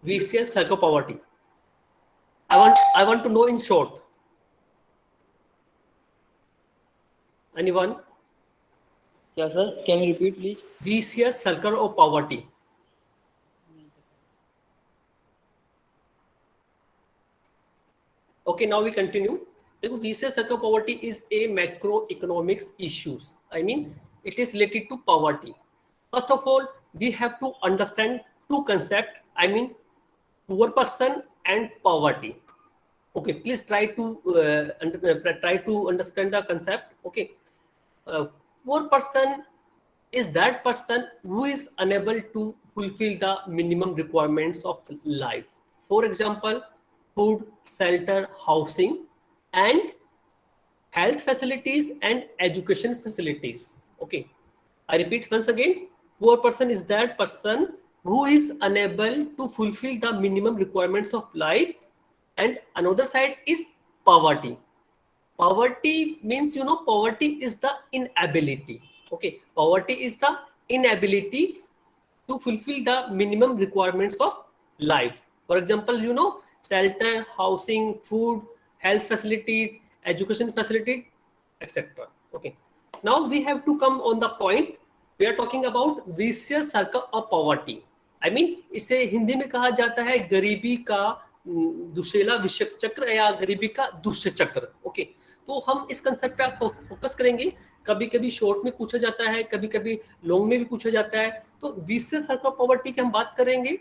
vicious circle poverty. I want to know in short. Anyone? क्या sir, can you repeat please? Vicious circle of poverty. Okay, now we continue. देखो, vicious circle poverty is a macroeconomics issues. I mean, it is related to poverty. First of all, we have to understand two concepts. I mean, poor person and poverty. Okay, please try to understand the concept. Okay, poor person is that person who is unable to fulfill the minimum requirements of life. For example, food, shelter, housing, and health facilities and education facilities. Okay, I repeat once again, poor person is that person who is unable to fulfill the minimum requirements of life, and another side is poverty. Poverty means, poverty is the inability. Okay, poverty is the inability to fulfill the minimum requirements of life. For example, shelter, housing, food, health facilities, education facility, etc. Okay, now we have to come on the point. We are talking about vicious circle of poverty. I mean, इसे हिंदी में कहा जाता है गरीबी का दुशेला विषय चक्र या गरीबी का दुष्य चक्र. ओके, तो हम इस कंसेप्ट पे फोकस करेंगे. कभी कभी शॉर्ट में पूछा जाता है, कभी कभी लॉन्ग में भी पूछा जाता है. तो विशियस सर्कल ऑफ पॉवर्टी की हम बात करेंगे.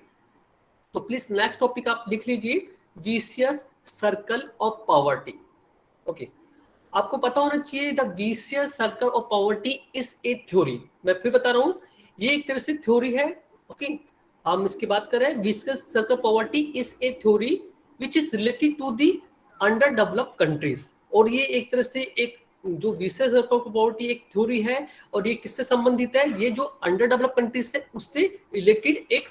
तो प्लीज नेक्स्ट टॉपिक आप लिख लीजिए, vicious circle of poverty. Okay, आपको पता होना चाहिए the vicious circle of poverty is a theory. मैं फिर बता रहा हूं, ये एक तरह से थ्योरी है. ओके, हम इसकी बात कर रहे हैं. Vicious circle poverty is a theory which is related to the under developed countries. और ये एक तरह से एक जो विशियस सर्कल ऑफ पॉवर्टी एक थ्योरी है, और ये किससे संबंधित है? ये जो अंडर डेवलप्ड कंट्रीज है उससे रिलेटेड एक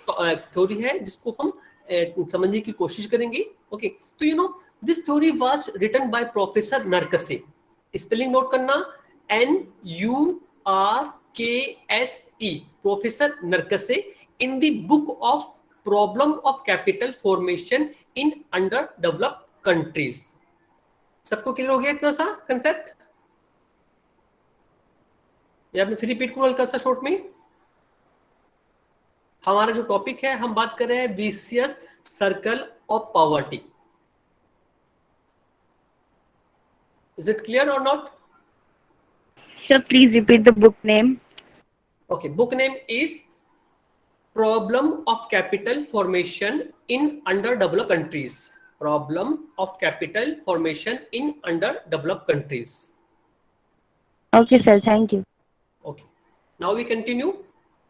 थ्योरी है, जिसको हम समझने की कोशिश करेंगे. ओके, तो this theory was written by professor Nurkse. Spelling note करना, NURKSE, professor Nurkse, in the book of problem of capital formation in under developed countries. सबको क्लियर हो गया इतना सा कंसेप्ट? या मैं फिर रिपीट करूं हल्का सा शॉर्ट में. हमारा जो टॉपिक है, हम बात कर रहे हैं vicious circle of poverty. Is it clear or not? Sir, please repeat the book name. Okay, book name is Problem of Capital Formation in Underdeveloped Countries. Problem of Capital Formation in Underdeveloped Countries. Okay, sir. Thank you. Okay, now we continue.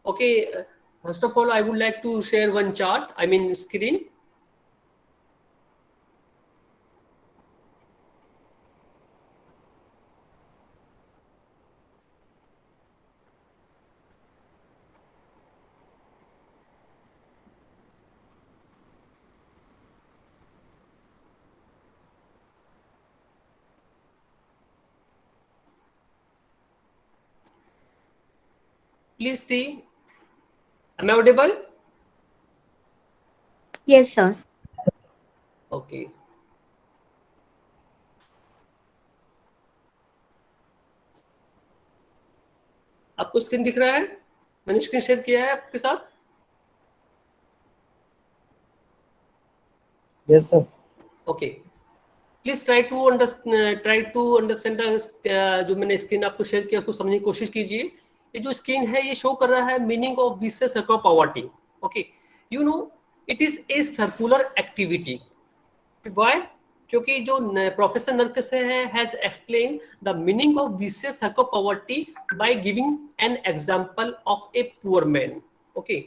Okay, first of all, I would like to share one chart. I mean screen. Please see. Am I audible? Yes, sir. Okay. आपको screen दिख रहा है? मैंने screen share किया है आपके साथ. Yes, sir. Okay. Please try to understand जो मैंने स्क्रीन आपको शेयर किया उसको समझने की कोशिश कीजिए. ये जो स्क्रीन है ये शो कर रहा है meaning of vicious circle of poverty. Okay, it is a circular activity. Why? क्योंकि जो professor Nurkse has explain the meaning of vicious circle of poverty by giving an example of a poor man. Okay,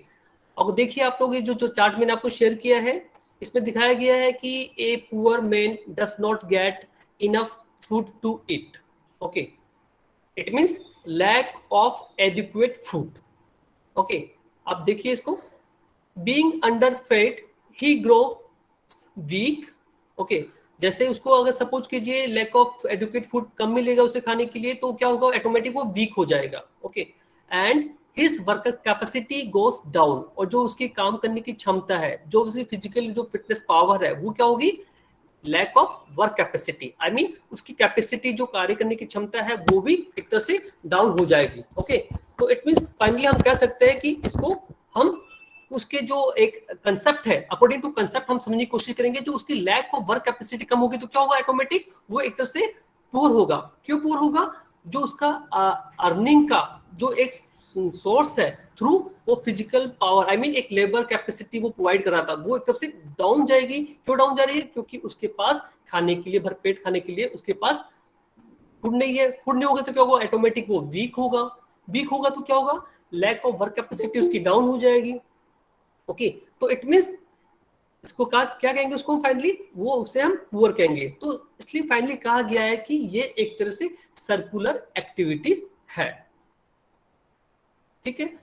अब देखिए आप लोग, ये जो chart मैंने आपको शेयर किया है, इसमें दिखाया गया है कि a poor man does not get enough food to eat. Okay, it means lack of adequate food. Okay, आप देखिए इसको, being under fed he grow weak. Okay, जैसे उसको अगर सपोज कीजिए लैक ऑफ एडिक्वेट फूड कम मिलेगा उसे खाने के लिए, तो क्या होगा? ऑटोमेटिक वो वीक हो जाएगा. Okay, and his work capacity goes down, और जो उसकी काम करने की क्षमता है, जो उसकी फिजिकल जो फिटनेस पावर है, वो क्या होगी, lack of work capacity. I mean उसकी कैपेसिटी जो कार्य करने की क्षमता है वो भी एक तरह से डाउन हो जाएगी। ओके, तो इट मींस फाइनली हम कह सकते हैं कि इसको हम उसके जो एक कंसेप्ट है, अकॉर्डिंग टू कंसेप्ट हम समझने की कोशिश करेंगे। जो उसकी लैक ऑफ वर्क कैपेसिटी कम होगी तो क्या होगा, ऑटोमेटिक वो एक तरह से पुअर होगा। क्यों पुअर होगा, जो उसका अर्निंग का जो एक सोर्स है थ्रू वो फिजिकल पावर, आई मीन एक लेबर कैपेसिटी वो प्रोवाइड कर रहा था, वो एक तरफ से डाउन जाएगी। क्यों डाउन जा रही है, क्योंकि उसके पास खाने के लिए, भरपेट खाने के लिए उसके पास फूड नहीं है। फूड नहीं होगा तो क्या होगा, ऑटोमेटिक वो वीक होगा। वीक होगा तो क्या होगा, लैक ऑफ वर्क कैपेसिटी उसकी डाउन हो जाएगी। ओके, तो इट मींस इसको क्या कहेंगे, उसको फाइनली वो उसे हम पुअर कहेंगे। तो इसलिए फाइनली कहा गया है कि ये एक तरह से सर्कुलर एक्टिविटीज है। ठीक है,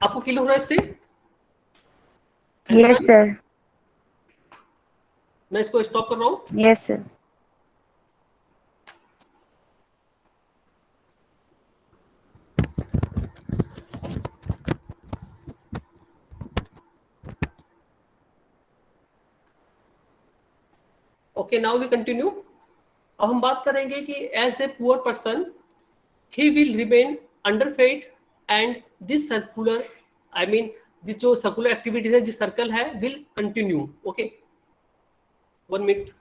आपको क्लियर हो रहा है इससे? Yes, sir. मैं इसको स्टॉप कर रहा हूं। Yes, sir. Okay, now we continue. अब हम बात करेंगे कि as a poor person he will remain underfed and this circular, I mean this जो सर्कुलर एक्टिविटीज है, जिस सर्कल है, will continue. Okay, 1 minute.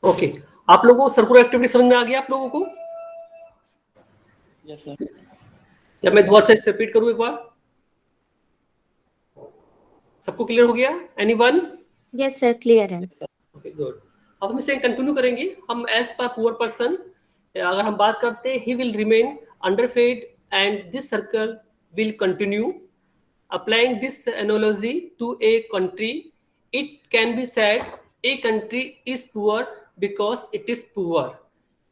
Okay, आप लोगों को सर्कुलर एक्टिविटी समझ में आ गया आप लोगों को? Yes, sir. या मैं दोबारा से रिपीट करूं एक बार? सबको क्लियर हो गया? Anyone? Yes, sir. Clear. Okay, good. अब हम इसे कंटिन्यू करेंगे। हम एज पर पुअर पर्सन अगर हम बात करते हैं, he will remain underfed and this circle will continue. Applying this analogy to a country, it can be said a country is poor because it is poor.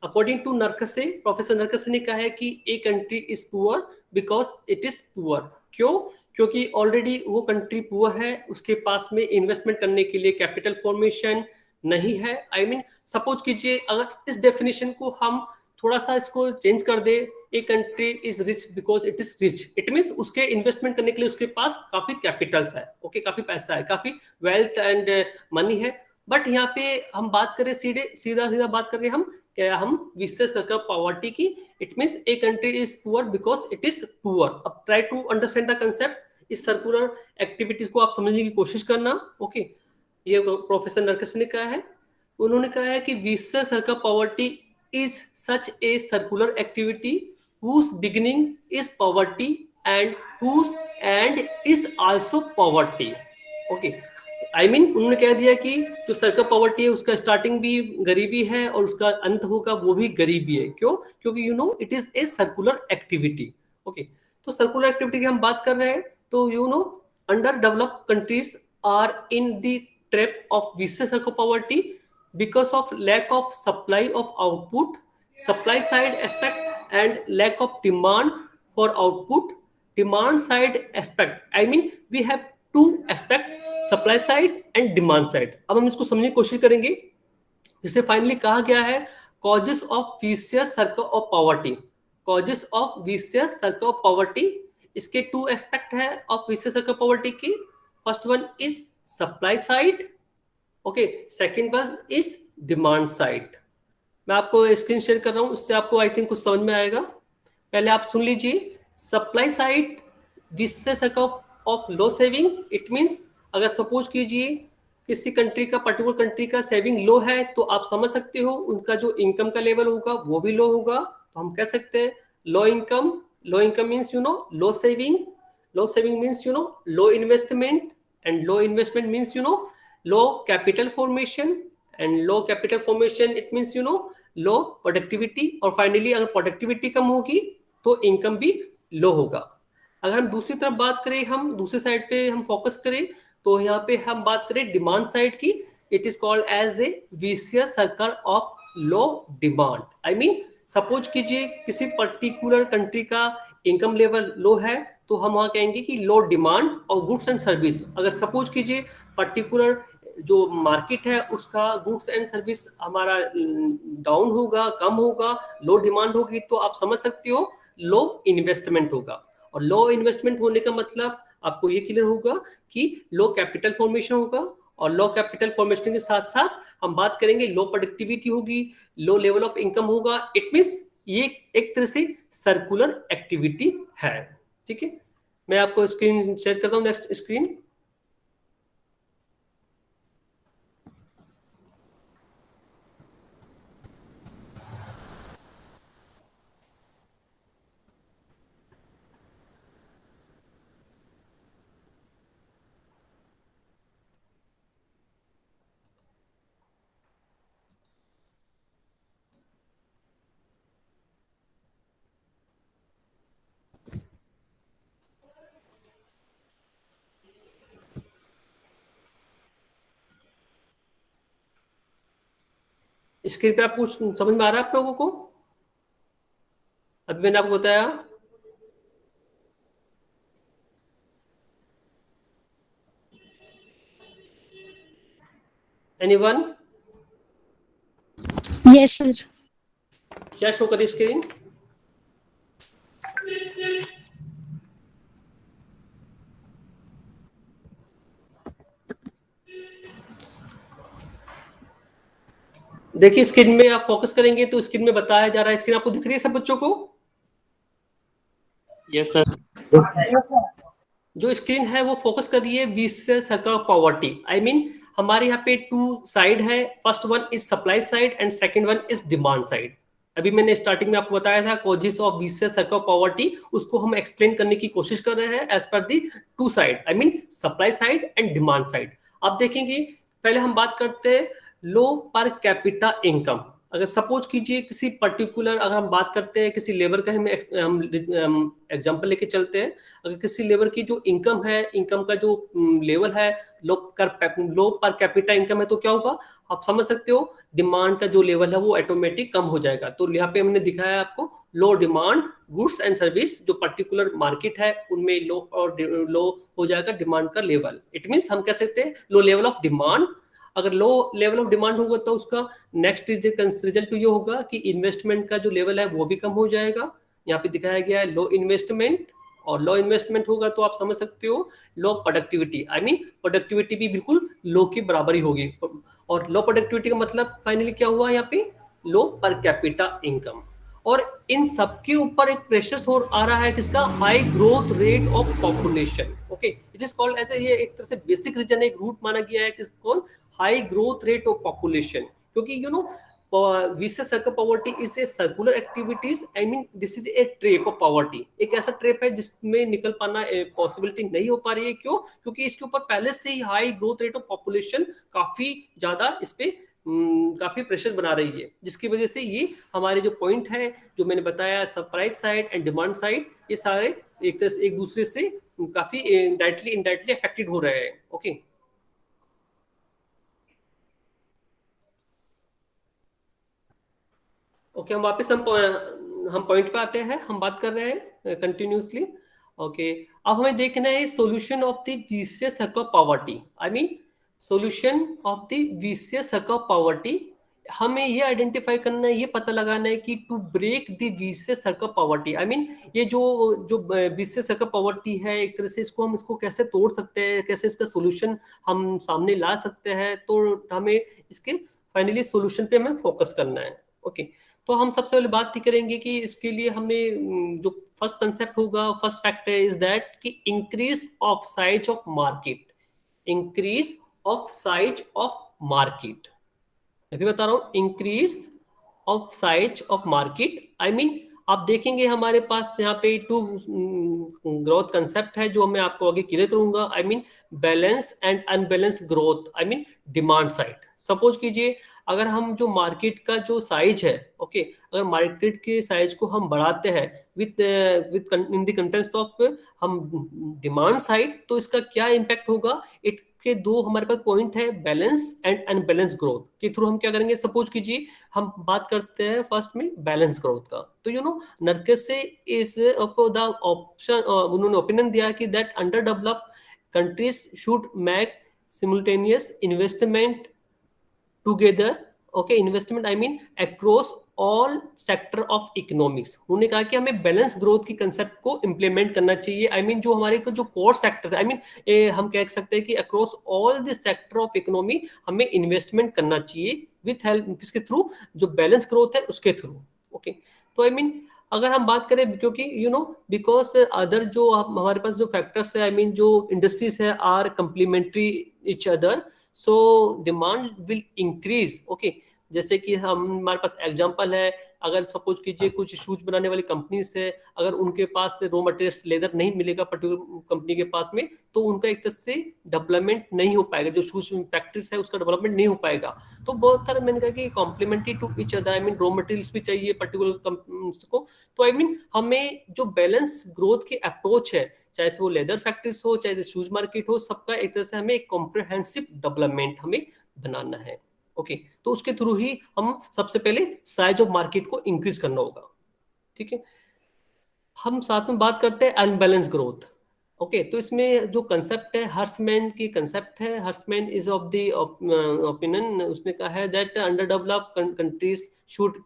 According to Narkase, professor Nurkse ने कहा है कि a country is poor because it is poor. क्यों? क्योंकि already वो country poor है, उसके पास में इन्वेस्टमेंट करने के लिए कैपिटल फॉर्मेशन नहीं है। आई मीन सपोज कीजिए, अगर इस डेफिनेशन को हम थोड़ा सा इसको चेंज कर दे, a country is rich because it is rich, it means उसके इन्वेस्टमेंट करने के लिए उसके पास काफी कैपिटल्स है। ओके, काफी पैसा है, काफी वेल्थ एंड मनी है। बट यहाँ पे हम बात करें सीधा बात कर रहे हैं हम क्या, हम विशेष करके पॉवर्टी की। It means a country is poor because it is poor. अब try to understand the concept. इस सर्कुलर एक्टिविटीज को आप समझने की कोशिश करना। ओके, ये प्रोफेसर नरकस ने कहा है। उन्होंने कहा है कि vicious circle poverty is such a circular activity whose beginning is poverty and whose end is also poverty. Okay, I mean उन्होंने कह दिया कि जो सर्कल पॉवर्टी है उसका स्टार्टिंग भी गरीबी है और उसका अंत होगा वो भी गरीबी है। क्यों? क्योंकि you know it is a circular activity. Okay, तो सर्कुलर एक्टिविटी की हम बात कर रहे हैं, तो you know under developed countries are in the trap of vicious circle poverty because of lack of supply of output, supply side aspect, and lack of demand for output, demand side aspect. I mean we have two aspect, supply side and demand side. अब हम इसको समझने की कोशिश करेंगे। जिसे finally कहा गया है causes of vicious circle of poverty. causes of vicious circle of poverty, इसके two aspect है of vicious circle of poverty की। first one is supply side, okay, second one is demand side. मैं आपको screen share कर रहा हूं, उससे आपको आई थिंक कुछ समझ में आएगा। पहले आप सुन लीजिए। Supply side vicious circle of low saving, it means अगर सपोज कीजिए किसी कंट्री का, पर्टिकुलर कंट्री का सेविंग लो है, तो आप समझ सकते हो उनका जो इनकम का लेवल होगा वो भी लो होगा। तो हम कह सकते हैं low income. Low income means you know low saving. Low saving means you know low investment, and low investment means you know low capital formation, and low capital formation it means you know low productivity, और finally अगर productivity कम होगी तो income भी लो होगा। अगर हम दूसरी तरफ बात करें, हम दूसरी साइड पे हम फोकस करें, तो यहाँ पे हम बात करें डिमांड साइड की, it is called as a vicious circle of low demand. I mean suppose कीजिए किसी पर्टिकुलर कंट्री का इनकम लेवल लो है, तो हम वहाँ कहेंगे कि लो डिमांड और गुड्स एंड सर्विस। अगर सपोज कीजिए पर्टिकुलर जो मार्केट है उसका गुड्स एंड सर्विस हमारा डाउन होगा, कम होगा, लो डिमांड होगी, तो आप समझ सकते हो लो इन्वेस्टमेंट होगा। और लो इन्वेस्टमेंट होने का मतलब आपको ये क्लियर होगा कि लो कैपिटल फॉर्मेशन होगा, और लो कैपिटल फॉर्मेशन के साथ साथ हम बात करेंगे लो प्रोडक्टिविटी होगी, लो लेवल ऑफ इनकम होगा। इट मीन्स ये एक तरह से सर्कुलर एक्टिविटी है। ठीक है, मैं आपको स्क्रीन शेयर करता हूँ, नेक्स्ट स्क्रीन। स्क्रीन पे आपको समझ में आ रहा है आप लोगों को? अभी मैंने आपको बताया। एनीवन? Yes, sir. क्या शो करी स्क्रीन? देखिए स्क्रीन में आप फोकस करेंगे तो स्क्रीन में बताया जा रहा है, स्क्रीन आपको दिख रही है सब बच्चों को? Yes, sir. जो स्क्रीन है वो फोकस कर रही है vicious circle of poverty. I mean हमारे यहाँ पे टू साइड है, first one is supply side and second one is demand side. अभी मैंने स्टार्टिंग में आपको बताया था causes of vicious circle of poverty, उसको हम एक्सप्लेन करने की कोशिश कर रहे हैं as per the two side, I mean supply side and demand side. आप देखेंगे पहले हम बात करते हैं लो पर कैपिटा इनकम। अगर सपोज कीजिए किसी पर्टिकुलर, अगर हम बात करते हैं किसी लेबर का, हम एग्जांपल लेके चलते हैं। अगर किसी लेबर की जो इनकम है, इनकम का जो लेवल है लो पर कैपिटा इनकम है, तो क्या होगा आप समझ सकते हो, डिमांड का जो लेवल है वो ऑटोमेटिक कम हो जाएगा। तो यहाँ पे हमने दिखाया आपको लो डिमांड गुड्स एंड सर्विस, जो पर्टिकुलर मार्केट है उनमें लो और लो हो जाएगा डिमांड का लेवल। इट मीन्स हम कह सकते हैं लो लेवल ऑफ डिमांड। अगर लो लेवल ऑफ डिमांड होगा तो उसका नेक्स्ट रिजल्ट ये होगा कि इन्वेस्टमेंट का जो लेवल है वो भी कम हो जाएगा। यहाँ पे दिखाया गया है लो इन्वेस्टमेंट, और लो इन्वेस्टमेंट होगा तो आप समझ सकते हो लो प्रोडक्टिविटी, आई मीन प्रोडक्टिविटी भी बिल्कुल लो की बराबर ही होगी। और लो प्रोडक्टिविटी का मतलब फाइनली क्या हुआ यहाँ पे लो पर कैपिटा इनकम। और इन सबके ऊपर एक प्रेशर और आ रहा है किसका, high growth rate of population. Okay, it is called as ये एक तरह से बेसिक रीजन, एक रूट माना गया है किसको, high growth rate of population. क्योंकि you know vicious circle poverty is a circular activities, I mean this is a trap of poverty। एक ऐसा ट्रेप है जिसमें निकल पाना पॉसिबिलिटी नहीं हो पा रही है। क्यों? क्योंकि इसके ऊपर पहले से ही high growth rate of population काफी ज्यादा इस पे काफी प्रेशर बना रही है, जिसकी वजह से ये हमारे जो पॉइंट है जो मैंने बताया supply side and demand side, ये सारे एक तरह से एक दूसरे से काफी डायरेक्टली इनडायरेक्टली अफेक्टेड हो रहे हैं। ओके, ओके, हम वापस हम पॉइंट पे आते हैं, हम बात कर रहे हैं कंटिन्यूसली। ओके, अब हमें देखना है solution of the vicious circle of poverty. I mean solution of the vicious circle of poverty, हमें ये आइडेंटिफाई करना है, ये पता लगाना है कि to break the vicious circle of poverty, I mean ये जो जो विशियस सर्कल ऑफ पॉवर्टी है एक तरह से इसको हम इसको कैसे तोड़ सकते हैं, कैसे इसका सॉल्यूशन हम सामने ला सकते हैं। तो हमें इसके फाइनली सॉल्यूशन पे हमें फोकस करना है। ओके, तो हम सबसे पहले बात ही करेंगे कि इसके लिए हमें जो फर्स्ट कंसेप्ट होगा, फर्स्ट फैक्ट इज दैट कि increase of size of market, increase of size of market. मैं भी बता रहा हूं increase of size of market. I mean आप देखेंगे हमारे पास यहाँ पे टू ग्रोथ कंसेप्ट है जो मैं आपको आगे क्लियर करूंगा। I mean balance and unbalance growth, I mean demand side. Suppose कीजिए अगर हम जो मार्केट का जो साइज है, ओके, अगर मार्केट के साइज को हम बढ़ाते हैं with with in the context of हम डिमांड साइड, तो इसका क्या इम्पैक्ट होगा? इट के दो हमारे पास पॉइंट है, बैलेंस एंड अनबैलेंस ग्रोथ के थ्रू हम क्या करेंगे। सपोज कीजिए हम बात करते हैं फर्स्ट में बैलेंस ग्रोथ का, तो नरकसे इज द ऑप्शन, उन्होंने ओपिनियन दिया कि that under developed countries should make simultaneous investment together, okay, investment I mean across all sector of economics। उन्होंने कहा कि हमें बैलेंस ग्रोथ की कंसेप्ट को इम्प्लीमेंट करना चाहिए। आई मीन जो हमारे को जो कोर सेक्टर्स, आई मीन हम कह सकते हैं कि across all the sector of economy हमें इन्वेस्टमेंट करना चाहिए विथ हेल्प किसके थ्रू? जो बैलेंस ग्रोथ है उसके थ्रू। ओके, तो आई मीन अगर हम बात करें, क्योंकि बिकॉज अदर जो हमारे पास जो फैक्टर्स है, आई मीन जो इंडस्ट्रीज है are complementary each other, so demand will increase. Okay, जैसे कि हमारे पास एग्जांपल है, अगर सपोज कीजिए कुछ शूज बनाने वाली कंपनीज है, अगर उनके पास रॉ मटेरियल्स लेदर नहीं मिलेगा पर्टिकुलर कंपनी के पास में, तो उनका एक तरह से डेवलपमेंट नहीं हो पाएगा, जो शूज फैक्ट्रीज है उसका डेवलपमेंट नहीं हो पाएगा। तो बहुत सारे मैंने कहा कि complementary to each other, I mean raw materials भी चाहिए पर्टिकुलर कंपनीज को। तो आई मीन हमें जो बैलेंस ग्रोथ की अप्रोच है, चाहे वो लेदर फैक्ट्रीज हो चाहे शूज मार्केट हो, सबका एक तरह से हमें एक कॉम्प्रिहेंसिव डेवलपमेंट हमें बनाना है। ओके, तो उसके थ्रू ही हम सबसे पहले साइज ऑफ मार्केट को इंक्रीज करना होगा। ठीक है, हम साथ में बात करते हैं अनबैलेंस ग्रोथ। ओके, तो इसमें जो कंसेप्ट है हर्समैन की कंसेप्ट है, हर्समैन इज ऑफ द ओपिनियन, उसने कहा है that under developed countries should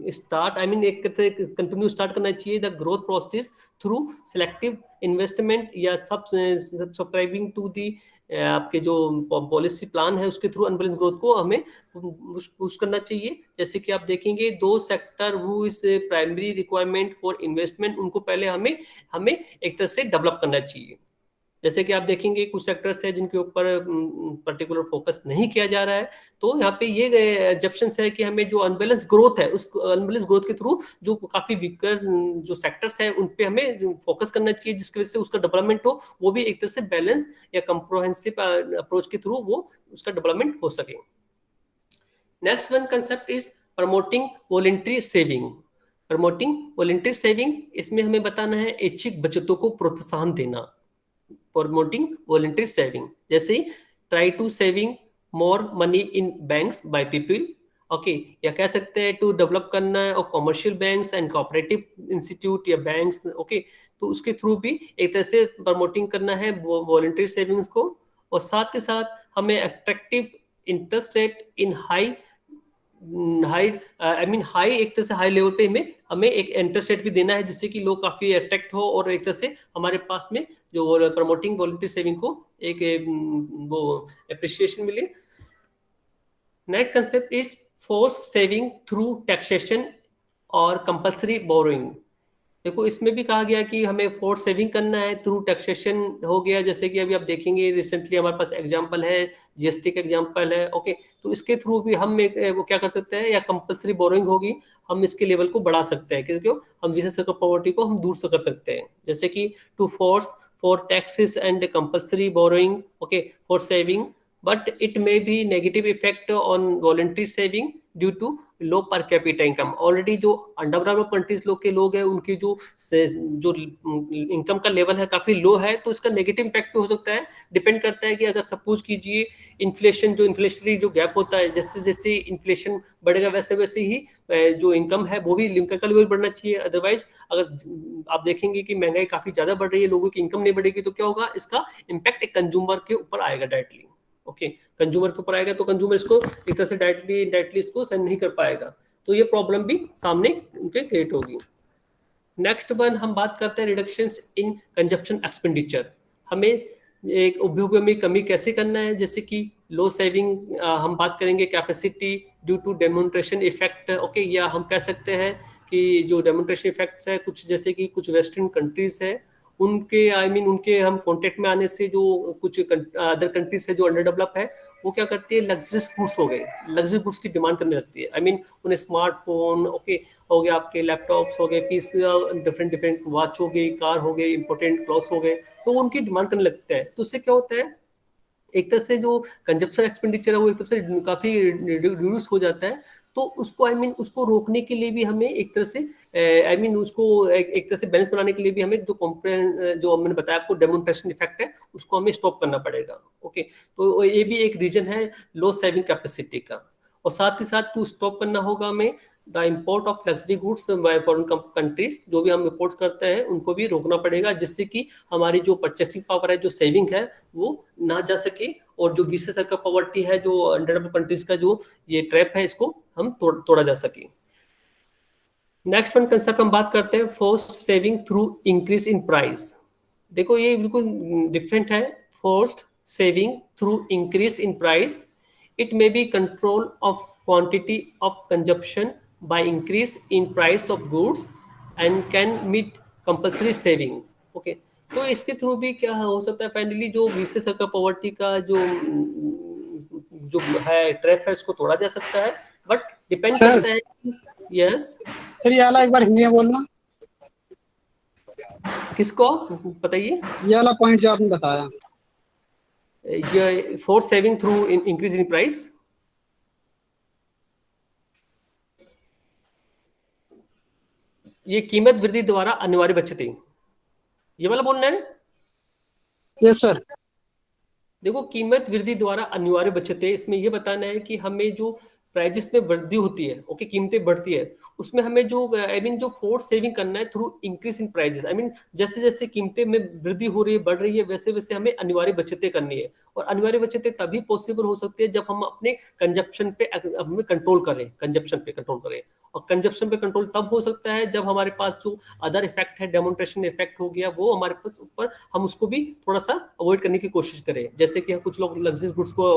start, I mean एक कंटिन्यू स्टार्ट करना चाहिए the growth process through selective investment या सब्सक्राइबिंग टू दी आपके जो पॉलिसी प्लान है उसके थ्रू अनबैलेंस ग्रोथ को हमें पुश करना चाहिए। जैसे कि आप देखेंगे दो सेक्टर वो इस प्राइमरी रिक्वायरमेंट फॉर इन्वेस्टमेंट, उनको पहले हमें हमें एक तरह से डेवलप करना चाहिए। जैसे कि आप देखेंगे कुछ सेक्टर्स है जिनके ऊपर पर्टिकुलर फोकस नहीं किया जा रहा है, तो यहाँ पे ये एग्जप्शंस है कि हमें जो अनबैलेंस ग्रोथ है उस अनबैलेंस ग्रोथ के थ्रू जो काफी वीकर जो सेक्टर्स है उन पे हमें फोकस करना चाहिए, जिसकी वजह से उसका डेवलपमेंट हो, वो भी एक तरह से बैलेंस या कंप्रोहेंसिव अप्रोच के थ्रू वो उसका डेवलपमेंट हो सके। Next one concept is promoting voluntary saving. Promoting voluntary saving, इसमें हमें बताना है ऐच्छिक बचतों को प्रोत्साहन देना। प्रमोटिंग वॉलंटरी सेविंग, जैसे try to saving more money in banks by people. Okay, या कह सकते हैं टू डेवलप करना है और commercial banks and cooperative institute या बैंक्स। ओके, तो उसके थ्रू भी एक तरह से प्रमोटिंग करना है वॉलंटरी सेविंग्स को। और साथ ही साथ हमें attractive interest rate in high I mean high एक तरह से हाई लेवल पे हमें एक इंटरेस्ट रेट भी देना है, जिससे कि लोग काफी अट्रैक्ट हो और एक तरह से हमारे पास में जो प्रमोटिंग वॉलंटरी सेविंग को एक वो एप्रिसिएशन मिले। Next concept is force saving through taxation और कंपल्सरी बोरोइंग। देखो इसमें भी कहा गया कि हमें फोर्स सेविंग करना है थ्रू टैक्सेशन हो गया, जैसे कि अभी आप देखेंगे रिसेंटली हमारे पास एग्जांपल है जीएसटी का एग्जांपल है। ओके, तो इसके थ्रू भी हम एक वो क्या कर सकते हैं, या कंपल्सरी बोरोइंग होगी, हम इसके लेवल को बढ़ा सकते हैं, क्योंकि हम विशेष कर पॉवर्टी को हम दूर से कर सकते हैं। जैसे कि to force for taxes and compulsory borrowing, okay, for saving, but it may be negative effect on voluntary saving due to low per capita income। Already जो अंडर डेवलप्ड कंट्रीज लोग के लोग हैं उनकी जो इनकम का लेवल है काफी लो है, तो इसका नेगेटिव इम्पैक्ट हो सकता है। डिपेंड करता है कि अगर सपोज कीजिए इन्फ्लेशन जो इन्फ्लेशनरी जो गैप होता है, जैसे जैसे इन्फ्लेशन बढ़ेगा वैसे वैसे ही जो इनकम है वो भी इनकम का लेवल बढ़ना चाहिए। अदरवाइज अगर आप देखेंगे कि महंगाई काफी ज्यादा बढ़ रही है, लोगों की इनकम नहीं बढ़ेगी, तो क्या होगा, इसका इम्पैक्ट एक कंज्यूमर के ऊपर आएगा डायरेक्टली। ओके, कंज्यूमर के ऊपर आएगा तो कंज्यूमर इसको एक तरह से डायरेक्टली इसको सहन नहीं कर पाएगा, तो ये प्रॉब्लम भी सामने उनके क्रिएट होगी। नेक्स्ट वन हम बात करते हैं रिडक्शंस इन कंजप्शन एक्सपेंडिचर। हमें एक उपभोग में कमी कैसे करना है, जैसे कि लो सेविंग हम बात करेंगे capacity due to demonstration effect. Okay, या हम कह सकते हैं कि जो डेमोन्स्ट्रेशन इफेक्ट्स है कुछ, जैसे कि कुछ वेस्टर्न कंट्रीज है उनके आई मीन उनके हम कॉन्टेक्ट में आने से जो कुछ अदर कंट्रीज है जो अंडर डेवलप है, वो क्या करती है, लग्जरियस गुड्स हो गए, लग्जरी गुड्स की डिमांड करने लगती है। आई मीन उन्हें स्मार्टफोन ओके हो गया, आपके लैपटॉप्स हो गए, पीस डिफरेंट डिफरेंट वॉच हो गई, कार हो गई, इंपोर्टेंट क्लॉथ्स हो गए, तो उनकी डिमांड करने लगता है। तो उससे क्या होता है, एक तरह से जो कंजप्शन एक्सपेंडिचर है वो एक तरह से काफी रिड्यूस हो जाता है। तो उसको उसको रोकने के लिए भी हमें एक तरह से उसको एक तरह से बैलेंस बनाने के लिए भी हमें जो मैंने बताया आपको डेमोन्स्ट्रेशन इफेक्ट है उसको हमें स्टॉप करना पड़ेगा। ओके, तो ये भी एक रीजन है लो सेविंग कैपेसिटी का। और साथ ही साथ टू स्टॉप करना होगा हमें the import of luxury goods by foreign countries, जो भी हम इम्पोर्ट करते हैं उनको भी रोकना पड़ेगा, जिससे कि हमारी जो परचेसिंग पावर है, जो सेविंग है, वो ना जा सके। और जो विशेष सर्कल पॉवर्टी है, जो अनडेवलप्ड कंट्रीज का जो ये ट्रैप है, इसको हम तोड़ा जा सके। नेक्स्ट वन कंसेप्ट हम बात करते हैं forced saving through increase in price. देखो ये बिल्कुल डिफरेंट है। Forced saving through increase in price, it may be control of quantity of consumption by increase in price of goods and can meet compulsory saving. Okay, तो इसके through भी क्या हो सकता है, फाइनली जो विशेष सर्कल पॉवर्टी का जो है ट्रैप है, उसको तोड़ा जा सकता है, बट डिपेंड सर। करता है। यस सर ये वाला एक बार हिंदी में बोलना, किसको बताइए? ये वाला पॉइंट जो आपने बताया। ये force saving through increase in price, ये कीमत वृद्धि द्वारा अनिवार्य बचतें, ये वाला बोलना है। Yes sir. देखो कीमत वृद्धि द्वारा अनिवार्य बचतें, इसमें ये बताना है कि हमें जो प्राइजेस में वृद्धि होती है, ओके, कीमतें बढ़ती है, उसमें हमें जो जो फोर्स सेविंग करना है थ्रू इंक्रीज इन प्राइजेस। जैसे जैसे कीमतें में वृद्धि हो रही है, बढ़ रही है, वैसे वैसे हमें अनिवार्य बचतें करनी है। और अनिवार्य बचतें तभी पॉसिबल हो सकती है जब हम अपने कंजप्शन पे कंट्रोल करें, कंजप्शन पे कंट्रोल करें। और कंजप्शन पे कंट्रोल तब हो सकता है जब हमारे पास जो अदर इफेक्ट है, डेमोन्स्ट्रेशन इफेक्ट हो गया, वो हमारे पास ऊपर, हम उसको भी थोड़ा सा अवॉइड करने की कोशिश करें। जैसे कि कुछ लोग लग्जरीज गुड्स को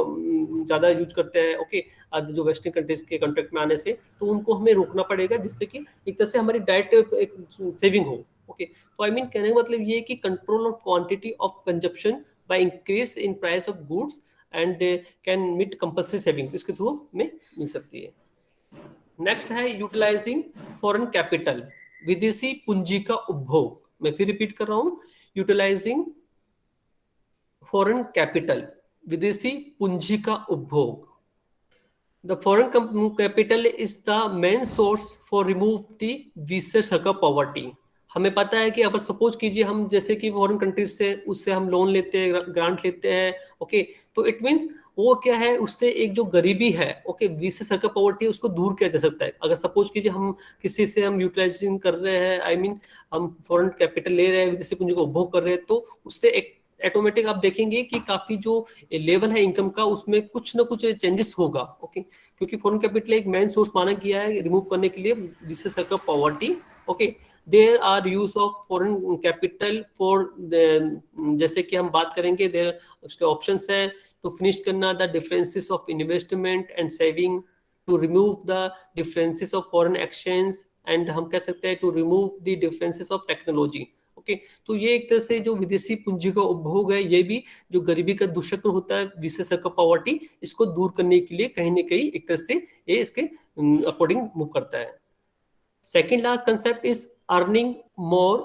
ज्यादा यूज करते हैं, ओके, जो वेस्टर्न कंट्रीज के कॉन्टेक्ट में आने से, तो उनको हमें रोकना पड़ेगा, जिससे कि एक तरह से हमारी डाइट एक सेविंग हो। ओके, तो कहने का मतलब ये है कि control of quantity of consumption by increase in price of goods and can meet compulsory saving, इसके थ्रू में मिल सकती है। नेक्स्ट है यूटिलाइजिंग फॉरेन कैपिटल, विदेशी पूंजी का उपभोग। मैं फिर रिपीट कर रहा हूं, यूटिलाइजिंग फॉरेन कैपिटल, विदेशी पूंजी का उपभोग। The foreign capital is the main source for remove the vicious circle poverty. हमें पता है कि अगर सपोज कीजिए हम जैसे कि फॉरेन कंट्रीज से उससे हम लोन लेते हैं, ग्रांट लेते हैं, ओके, तो इट मींस वो क्या है, उससे एक जो गरीबी है, ओके, विशेष सर्कल पॉवर्टी, उसको दूर किया जा सकता है। अगर सपोज कीजिए हम किसी से हम यूटिलाइजिंग कर रहे हैं, हम फॉरेन कैपिटल ले रहे हैं, विदेशी पूंजी का उपभोग कर रहे हैं, तो उससे एक ऑटोमेटिक आप देखेंगे कि काफी जो लेवल है इनकम का, उसमें कुछ ना कुछ चेंजेस होगा। ओके, क्योंकि फॉरेन कैपिटल एक मेन सोर्स माना गया है रिमूव करने के लिए vicious circle poverty. Okay, there are use of foreign capital for, जैसे कि हम बात करेंगे, देयर उसके ऑप्शंस है टू फिनिश करना the differences of investment and saving, to remove the differences of foreign exchange, and हम कह सकते हैं to remove the differences of technology. Okay, तो ये एक तरह से जो विदेशी पूंजी का उपभोग है, ये भी जो गरीबी का दुष्चक्र होता है, विशेष सर्कल पॉवर्टी, इसको दूर करने के लिए कहीं ना कहीं एक तरह से ये इसके अकॉर्डिंग मूव करता है। Second last concept is earning more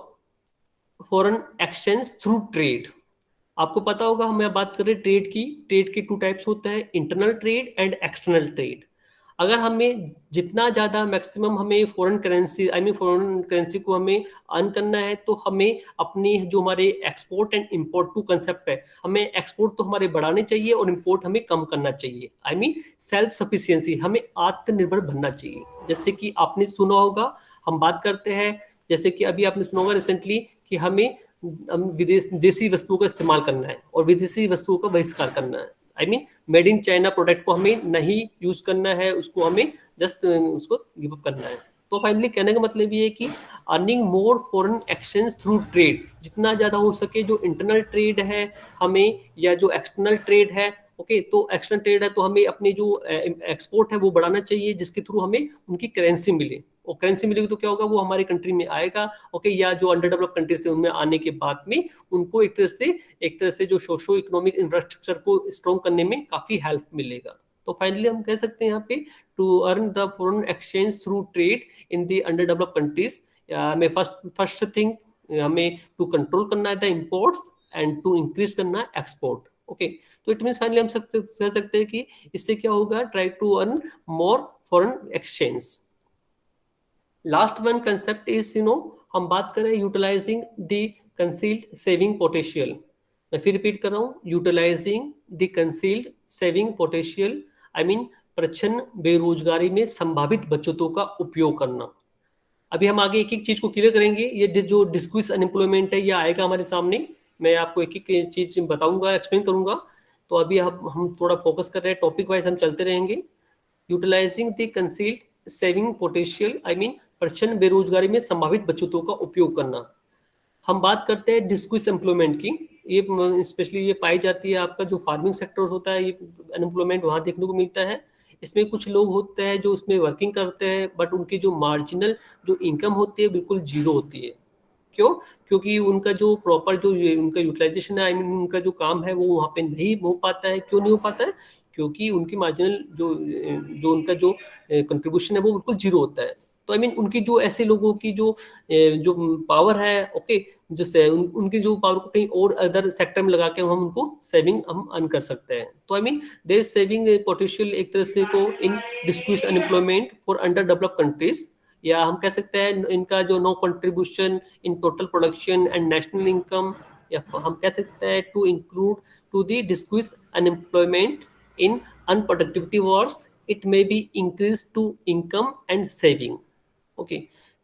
foreign exchange through trade. आपको पता होगा, हम बात कर रहे हैं ट्रेड की। ट्रेड के टू टाइप्स होते हैं, internal trade and external trade. अगर हमें जितना ज्यादा मैक्सिमम हमें फॉरेन करेंसी को हमें अर्न करना है, तो हमें अपनी जो हमारे export and import to concept है, हमें एक्सपोर्ट तो हमारे बढ़ाने चाहिए और इंपोर्ट हमें कम करना चाहिए। सेल्फ सफिशिएंसी, हमें आत्मनिर्भर बनना चाहिए। जैसे कि आपने सुना होगा, हम बात करते हैं, जैसे कि अभी आपने सुना होगा रिसेंटली कि हमें देसी वस्तुओं का इस्तेमाल करना है और विदेशी वस्तुओं का बहिष्कार करना है। मेड इन चाइना प्रोडक्ट को हमें नहीं यूज करना है, उसको हमें जस्ट उसको गिव अप करना है। तो फाइनली कहने का मतलब ये है कि earning more foreign exchange through trade, जितना ज्यादा हो सके जो इंटरनल ट्रेड है हमें, या जो एक्सटर्नल ट्रेड है, ओके, तो एक्सटर्नल ट्रेड है तो हमें अपनी जो एक्सपोर्ट है वो बढ़ाना चाहिए, जिसके थ्रू हमें उनकी करेंसी मिले। और करेंसी मिलेगी तो क्या होगा, वो हमारी कंट्री में आएगा, ओके, या जो अंडर डेवलप कंट्रीज है उनमें आने के बाद में उनको एक तरह से जो सोशो इकोनॉमिक इंफ्रास्ट्रक्चर को स्ट्रॉन्ग करने में काफी हेल्प मिलेगा। तो फाइनली हम कह सकते हैं यहाँ पे to earn the foreign exchange through trade in the under develop countries, हमें फर्स्ट थिंग हमें टू कंट्रोल करना है the imports and to increase करना है एक्सपोर्ट। ओके, तो इट मीन्स फाइनली हम कह सकते हैं कि इससे क्या होगा, try to earn more foreign exchange. Last one concept is हम बात करें utilising the concealed saving potential. मैं फिर रिपीट कर रहा हूँ, utilising the concealed saving potential, I mean प्रच्छन्न बेरोजगारी में संभावित बचतों का उपयोग करना। अभी हम आगे एक एक चीज को क्लियर करेंगे। ये जो डिस्क्रीज अनएम्प्लॉयमेंट है ये आएगा हमारे सामने, मैं आपको एक एक चीज बताऊंगा, एक्सप्लेन करूंगा। तो अभी हम थोड़ा फोकस कर रहे हैं, टॉपिक वाइज हम चलते रहेंगे। Utilizing the concealed saving potential, I mean प्रच्छन्न बेरोजगारी में संभावित बचतों का उपयोग करना। हम बात करते हैं डिस्क्रीज एम्प्लॉयमेंट की। ये स्पेशली ये पाई जाती है आपका जो फार्मिंग सेक्टर होता है, ये अनएम्प्लॉयमेंट वहाँ देखने को मिलता है। इसमें कुछ लोग होते हैं जो उसमें वर्किंग करते हैं, बट उनकी जो मार्जिनल जो इनकम होती है बिल्कुल जीरो होती है। क्यों? क्योंकि उनका जो प्रॉपर जो उनका यूटिलाइजेशन है, आई मीन उनका जो काम है वो वहाँ पे नहीं हो पाता है। क्यों नहीं हो पाता है? क्योंकि उनकी मार्जिनल जो उनका जो कंट्रीब्यूशन है वो बिल्कुल जीरो होता है। तो आई मीन उनकी जो ऐसे लोगों की जो पावर है, ओके, जिससे उनकी जो पावर को कहीं और अदर सेक्टर में लगा के हम उनको सेविंग हम अर्न कर सकते हैं। तो I mean there is saving potential एक तरह से को in disguised unemployment for under developed countries, या हम कह सकते हैं इनका जो no contribution in total production and national income, या हम कह सकते हैं to include to the disguised unemployment in unproductivity works, it may be increase to income and saving. Okay,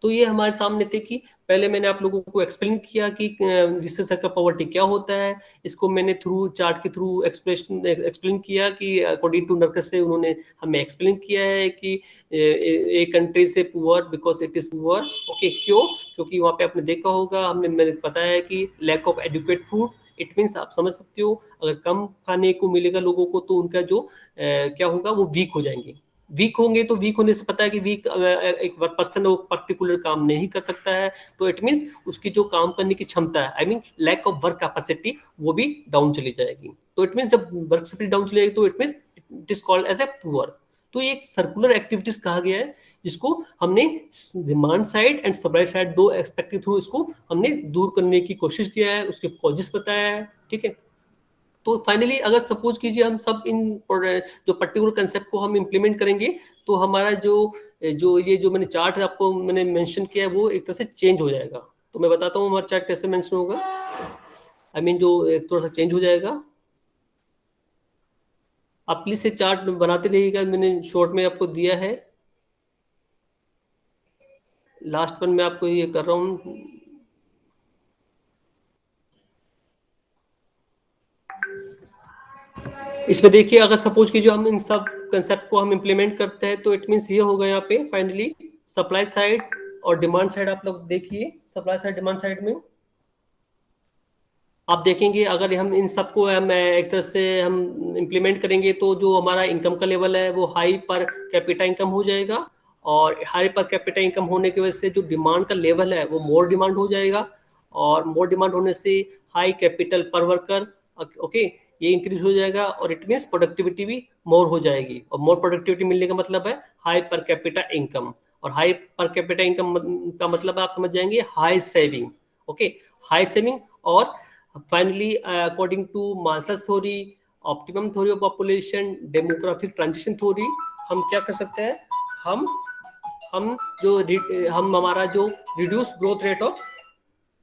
तो ये हमारे सामने थे कि पहले मैंने आप लोगों को एक्सप्लेन किया कि विशेष सर्कल पॉवर्टी क्या होता है। इसको मैंने थ्रू चार्ट के थ्रू एक्सप्लेन किया कि अकॉर्डिंग टू नर्कस से उन्होंने हमें एक्सप्लेन किया है कि ए कंट्री से poor because it is poor. Okay, क्यों? क्योंकि वहाँ पे आपने देखा होगा, मैंने बताया है कि lack of adequate food, it means आप समझ सकते हो अगर कम खाने को मिलेगा लोगों को तो उनका जो क्या होगा, वो वीक हो जाएंगे। वीक होंगे तो वीक होने से पता है कि वीक एक पर्सन वो पर्टिकुलर काम नहीं कर सकता है, तो इट मीन्स उसकी जो काम करने की क्षमता है, I mean lack of work capacity, वो भी डाउन चली जाएगी। तो इट मीन्स जब वर्क कैपेसिटी डाउन चली जाएगी तो it means it is called as a poor. तो ये एक सर्कुलर एक्टिविटीज कहा गया है, जिसको हमने demand side and supply side दो एस्पेक्ट के थ्रू इसको हमने दूर करने की कोशिश किया है, उसके कॉजेस बताया है। ठीक है, तो फाइनली अगर सपोज कीजिए हम सब इन जो पर्टिकुलर कंसेप्ट को हम इम्प्लीमेंट करेंगे तो हमारा जो मैंने चार्ट आपको मैंने मेंशन किया है वो एक तरह से चेंज हो जाएगा। तो मैं बताता हूँ हमारा चार्ट कैसे मेंशन होगा, आई मीन जो एक थोड़ा सा चेंज हो जाएगा। आप प्लीज से चार्ट बनाते रहिएगा, मैंने शॉर्ट में आपको दिया है, लास्ट वन में आपको ये कर रहा हूँ। इसमें देखिए अगर सपोज कीजिए हम इन सब कंसेप्ट को हम इम्प्लीमेंट करते हैं तो इट मीन्स ये होगा यहाँ पे फाइनली सप्लाई साइड और डिमांड साइड। आप लोग देखिए सप्लाई साइड डिमांड साइड में आप देखेंगे अगर हम इन सबको हम एक तरह से हम इम्प्लीमेंट करेंगे तो जो हमारा इनकम का लेवल है वो हाई पर कैपिटा इनकम हो जाएगा, और हाई पर कैपिटा इनकम होने की वजह से जो डिमांड का लेवल है वो मोर डिमांड हो जाएगा, और मोर डिमांड होने से हाई कैपिटल पर वर्कर, ओके, ये इंक्रीज हो जाएगा, और इट मीन्स प्रोडक्टिविटी भी मोर हो जाएगी, और मोर प्रोडक्टिविटी मिलने का मतलब है हाई पर कैपिटा इनकम, और हाई पर कैपिटा इनकम का मतलब आप समझ जाएंगे high saving. Okay, high saving, और finally according to Malthus theory, optimum theory of population, demographic transition theory, हम क्या कर सकते हैं, हम हमारा जो reduce growth rate of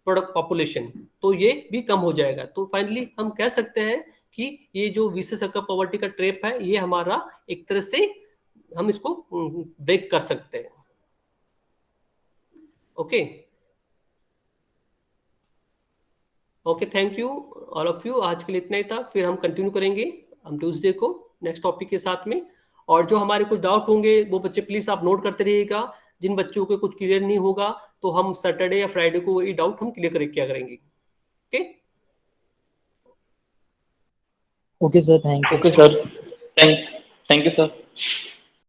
product population, तो ये भी कम हो जाएगा। तो फाइनली हम कह सकते हैं कि ये जो विशेष सर्कल पॉवर्टी का ट्रैप है ये हमारा एक तरह से हम इसको ब्रेक कर सकते हैं। Okay okay, thank you all of you. आज के लिए इतना ही था, फिर हम कंटिन्यू करेंगे हम ट्यूसडे को नेक्स्ट टॉपिक के साथ में। और जो हमारे कुछ डाउट होंगे वो बच्चे प्लीज आप नोट करते रहिएगा, जिन बच्चों को कुछ क्लियर नहीं होगा तो हम सैटरडे या फ्राइडे को ये डाउट हम क्लियर किया करेंगे। Okay okay sir, thank you. Okay sir, thank you sir.